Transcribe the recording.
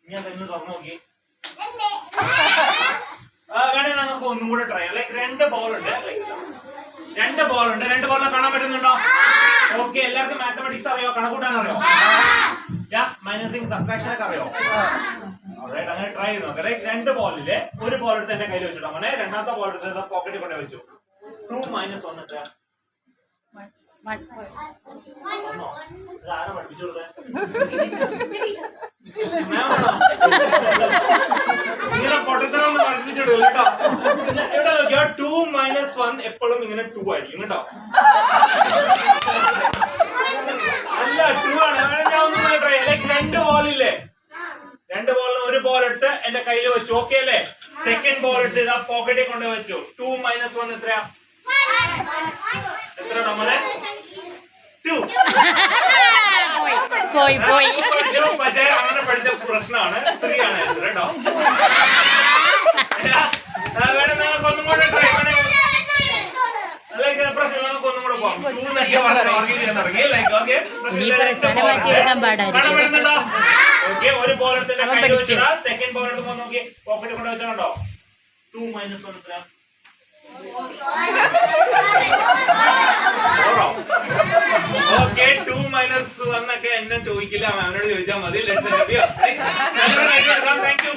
ഇനി അതെന്ന് തുറന്നു നോക്കി. വേണേ നമുക്ക് ഒന്നും കൂടെ ട്രൈ ചെയ്യാം. ലൈക്ക് രണ്ട് ബോൾ ഉണ്ട്, രണ്ട് ബോളിനെ കാണാൻ പറ്റുന്നുണ്ടോ? ഓക്കെ, എല്ലാവർക്കും മാത്തമാറ്റിക്സ് അറിയോ? കണക്കൂട്ടാൻ അറിയോ? മൈനസിങ് സബ്ട്രാക്ഷൻ ഒക്കെ അറിയോ? അങ്ങനെ ട്രൈ ചെയ്ത് നോക്കാം. രണ്ട് ബോളില് ഒരു ബോൾ എടുത്ത് എന്റെ കയ്യിൽ വെച്ചിട്ടോ, അങ്ങനെ രണ്ടാമത്തെ ബോൾ എടുത്ത് പോക്കറ്റിൽ കൊണ്ടേ വെച്ചു. 2 - 1 എത്ര? ആരാ പഠിപ്പിച്ചു കൊടുത്തേ? ഇങ്ങനെ പൊട്ടത്തരൊന്നും പഠിപ്പിച്ചിടും കേട്ടോ. ഇവിടെ നോക്കിയാ 2 - 1 എപ്പോഴും ഇങ്ങനെ 2 ആയിരിക്കും കേട്ടോ. അല്ല, 2 ആണ്. ഞാൻ ഒന്നും ട്രൈ. ലൈക്ക് രണ്ട് ബോളില്ലേ, രണ്ട് ബോളിന് ഒരു ബോൾ എടുത്ത് എന്റെ കയ്യിൽ വെച്ചു. ഓക്കെ അല്ലേ? സെക്കൻഡ് ബോൾ എടുത്ത് ഇതാ പോക്കറ്റിൽ കൊണ്ട് വെച്ചു. 2 - 1 എത്രയാ? എത്ര നമ്മളെ? 2. പക്ഷെ അങ്ങനെ പഠിച്ച പ്രശ്നമാണ്. 3 ആണ് കേട്ടോ. വേണം നിങ്ങൾക്ക് ഒന്നും കൂടെ ട്രൈ പ്രശ്നം. നമുക്ക് ഒന്നും കൂടെ പോകാം. 2 ചെയ്യാൻ തുടങ്ങി. ലൈക്ക് ഓക്കെ, ഓക്കെ, ഒരു ബോൾ എടുത്ത് കയ്യിൽ വെച്ചാ സെക്കൻഡ് ബോൾ എടുത്ത് നോക്കി പോക്കറ്റ് കൊണ്ട് വെച്ചാണോ? 2 - 1 എത്ര? ഓക്കെ, 2 - 1 ഒക്കെ എന്നെ ചോദിക്കില്ല, മാമിനോട് ചോദിച്ചാൽ മതി. Thank you.